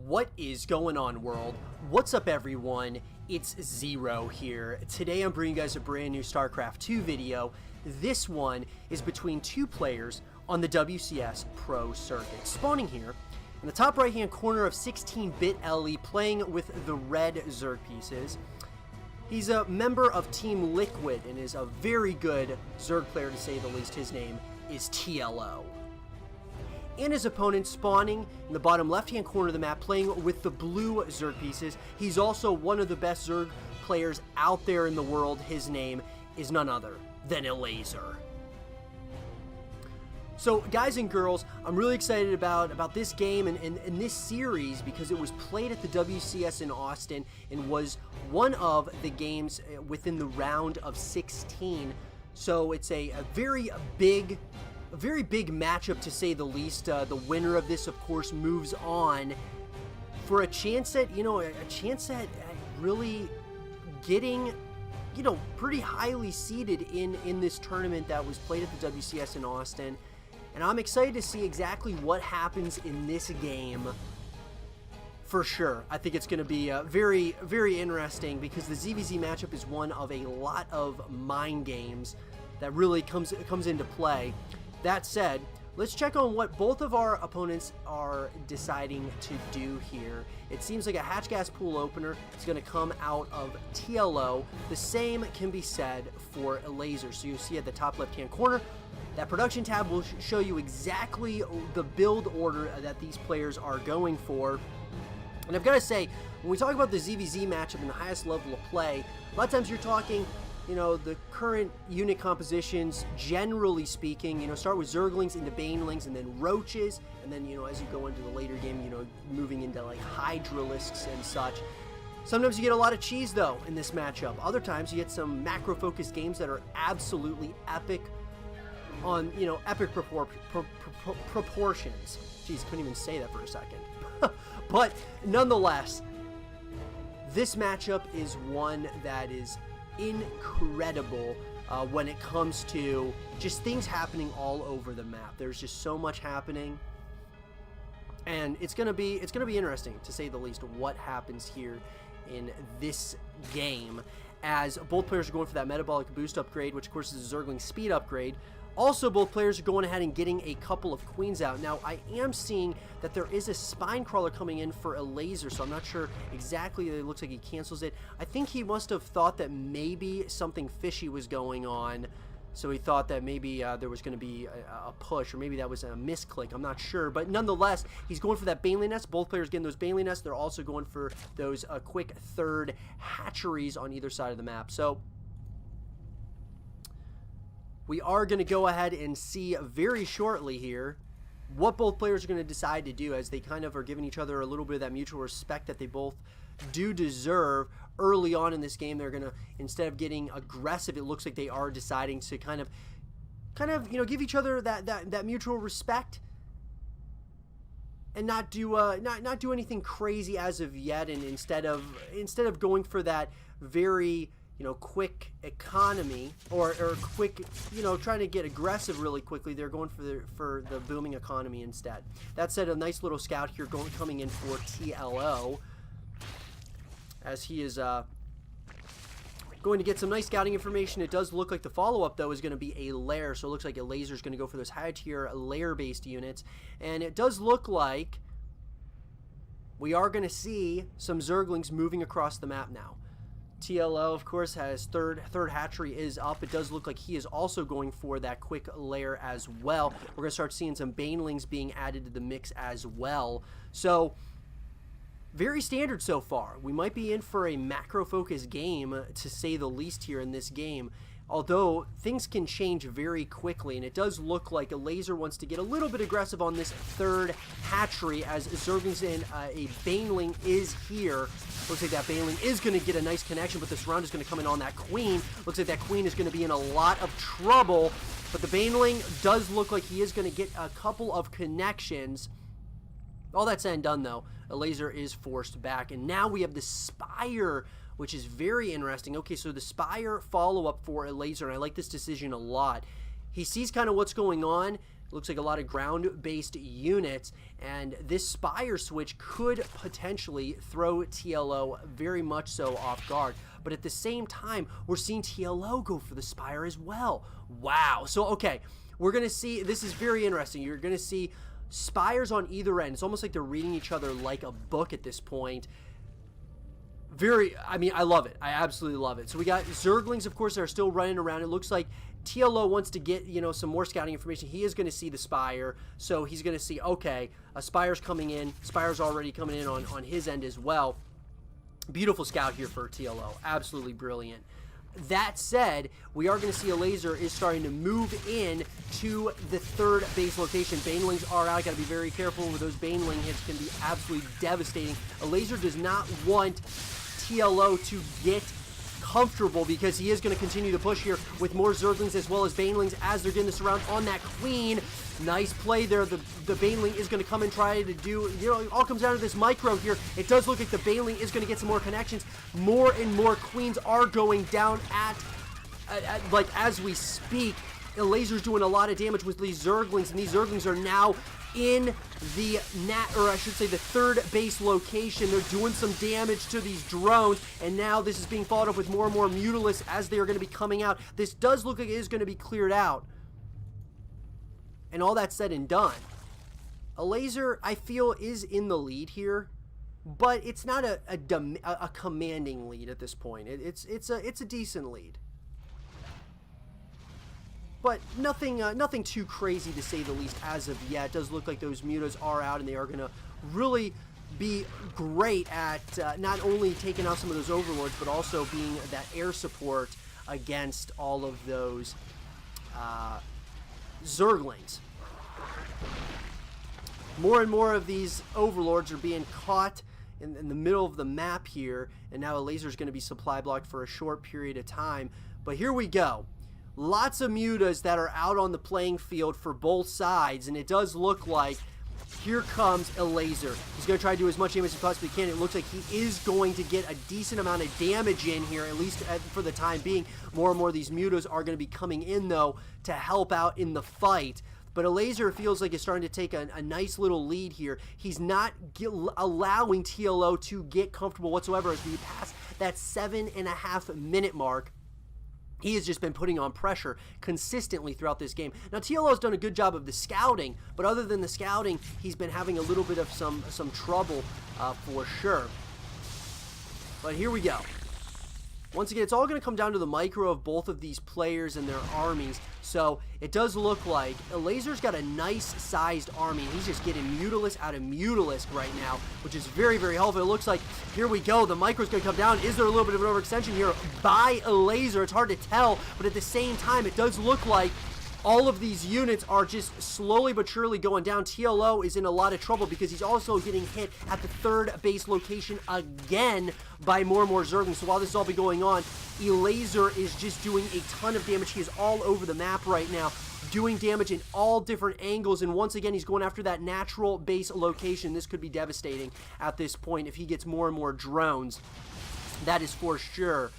What is going on, world? What's up, everyone? It's Zero here. Today I'm bringing you guys a brand new StarCraft 2 video. This one is between two players on the WCS Pro circuit. Spawning here in the top right hand corner of 16-bit LE, playing with the red Zerg pieces. He's a member of Team Liquid and is a very good Zerg player, to say the least. His name is TLO. And his opponent spawning in the bottom left-hand corner of the map, playing with the blue Zerg pieces. He's also one of the best Zerg players out there in the world. His name is none other than Elazer. So, guys and girls, I'm really excited about this game and this series because it was played at the WCS in Austin and was one of the games within the round of 16. So it's a very big matchup, to say the least. The winner of this, of course, moves on for a chance at, really getting, pretty highly seeded in this tournament that was played at the WCS in Austin. And I'm excited to see exactly what happens in this game. For sure. I think it's going to be very, very interesting because the ZvZ matchup is one of a lot of mind games that really comes into play. That said, let's check on what both of our opponents are deciding to do here. It seems like a hatch gas pool opener is going to come out of TLO. The same can be said for Elazer. So you see at the top left-hand corner, that production tab will show you exactly the build order that these players are going for. And I've got to say, when we talk about the ZvZ matchup and the highest level of play, a lot of times you're talking, the current unit compositions, generally speaking, start with Zerglings into Banelings and then Roaches, and then, as you go into the later game, moving into like Hydralisks and such. Sometimes you get a lot of cheese, though, in this matchup. Other times you get some macro-focused games that are absolutely epic on, epic proportions. Jeez, couldn't even say that for a second. But nonetheless, this matchup is one that is incredible when it comes to just things happening all over the map. There's just so much happening, and it's gonna be interesting, to say the least, what happens here in this game, as both players are going for that metabolic boost upgrade, which of course is a Zergling speed upgrade. Also, both players are going ahead and getting a couple of queens out. Now, I am seeing that there is a spine crawler coming in for Elazer, so I'm not sure exactly. It looks like he cancels it. I think he must have thought that maybe something fishy was going on, so he thought that maybe there was going to be a push, or maybe that was a misclick. I'm not sure, but nonetheless, he's going for that Baneling Nest. Both players getting those Baneling Nests. They're also going for those quick third hatcheries on either side of the map. So we are going to go ahead and see very shortly here what both players are going to decide to do, as they kind of are giving each other a little bit of that mutual respect that they both do deserve. Early on in this game, they're going to, instead of getting aggressive, it looks like they are deciding to kind of give each other that mutual respect and not do anything crazy as of yet. And instead of going for that very quick economy, or quick, trying to get aggressive really quickly, they're going for the booming economy instead. That said, a nice little scout here coming in for TLO, as he is going to get some nice scouting information. It does look like the follow-up, though, is going to be a lair, so it looks like Elazer is going to go for those high-tier lair-based units, and it does look like we are going to see some Zerglings moving across the map now. TLO, of course, has third hatchery is up. It does look like he is also going for that quick lair as well. We're going to start seeing some Banelings being added to the mix as well. So, very standard so far. We might be in for a macro-focused game, to say the least, here in this game. Although, things can change very quickly, and it does look like Elazer wants to get a little bit aggressive on this third hatchery, as Zerglings in a Baneling is here. Looks like that Baneling is going to get a nice connection, but this round is going to come in on that Queen. Looks like that Queen is going to be in a lot of trouble, but the Baneling does look like he is going to get a couple of connections. All that said and done, though, Elazer is forced back, and now we have the Spire, which is very interesting. Okay, so the Spire follow-up for Elazer, and I like this decision a lot. He sees kind of what's going on, Looks like a lot of ground-based units, and this Spire switch could potentially throw TLO very much so off guard. But at the same time, we're seeing TLO go for the Spire as well. Wow. So, okay, we're going to see, this is very interesting. You're going to see Spires on either end. It's almost like they're reading each other like a book at this point. I mean, I love it. I absolutely love it. So we got Zerglings, of course, that are still running around. It looks like TLO wants to get, you know, some more scouting information. He is going to see the Spire, so he's going to see, okay, a Spire's coming in. Spire's already coming in on his end as well. Beautiful scout here for TLO. Absolutely brilliant. That said, we are going to see Elazer is starting to move in to the third base location. Banelings are out. Got to be very careful with those Baneling hits. Can be absolutely devastating. Elazer does not want TLO to get comfortable because he is going to continue to push here with more Zerglings as well as Banelings as they're getting this around on that Queen. Nice play there. The Baneling is going to come and try to do, you know, it all comes down to this micro here. It does look like the Baneling is going to get some more connections. More and more Queens are going down like as we speak. Elazer's doing a lot of damage with these Zerglings, and these Zerglings are now in the the third base location. They're doing some damage to these drones, and now this is being followed up with more and more Mutalisks as they are going to be coming out. This does look like it is going to be cleared out. And all that said and done, Elazer, I feel, is in the lead here, but it's not a commanding lead at this point. It's a decent lead. But nothing too crazy to say the least as of yet. It does look like those mutas are out, and they are going to really be great at not only taking out some of those overlords, but also being that air support against all of those Zerglings. More and more of these overlords are being caught in the middle of the map here, and now Elazer is going to be supply blocked for a short period of time. But here we go. Lots of mutas that are out on the playing field for both sides, and it does look like here comes Elazer. He's going to try to do as much damage as he possibly can. It looks like he is going to get a decent amount of damage in here, at least for the time being. More and more of these mutas are going to be coming in, though, to help out in the fight. But Elazer feels like he's starting to take a nice little lead here. He's not allowing TLO to get comfortable whatsoever as we pass that 7.5 minute mark. He has just been putting on pressure consistently throughout this game. Now, TLO has done a good job of the scouting, but other than the scouting, he's been having a little bit of some trouble for sure. But here we go. Once again, it's all going to come down to the micro of both of these players and their armies. So it does look like Elazer's got a nice-sized army. He's just getting Mutalisk out of Mutalisk right now, which is very, very helpful. It looks like, here we go, the micro's going to come down. Is there a little bit of an overextension here by Elazer? It's hard to tell, but at the same time, it does look like all of these units are just slowly but surely going down. TLO is in a lot of trouble because he's also getting hit at the third base location again by more and more Zerglings. So while this is all be going on, Elazer is just doing a ton of damage. He is all over the map right now, doing damage in all different angles. And once again, he's going after that natural base location. This could be devastating at this point if he gets more and more drones. That is for sure.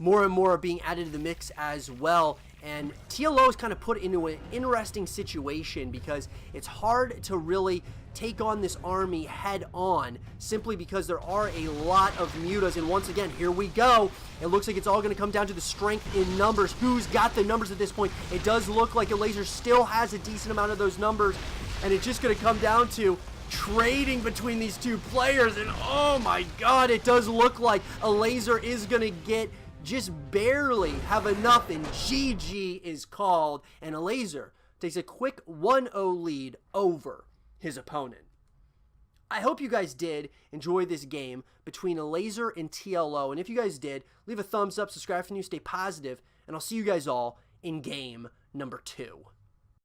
More and more are being added to the mix as well. And TLO is kind of put into an interesting situation because it's hard to really take on this army head on simply because there are a lot of mutas. And once again, here we go. It looks like it's all going to come down to the strength in numbers. Who's got the numbers at this point? It does look like Elazer still has a decent amount of those numbers, and it's just going to come down to trading between these two players. And oh my god, it does look like Elazer is going to get just barely have enough, and GG is called, and Elazer takes a quick 1-0 lead over his opponent. I hope you guys did enjoy this game between Elazer and TLO, and if you guys did, leave a thumbs up, subscribe if you're new, stay positive, and I'll see you guys all in game number 2.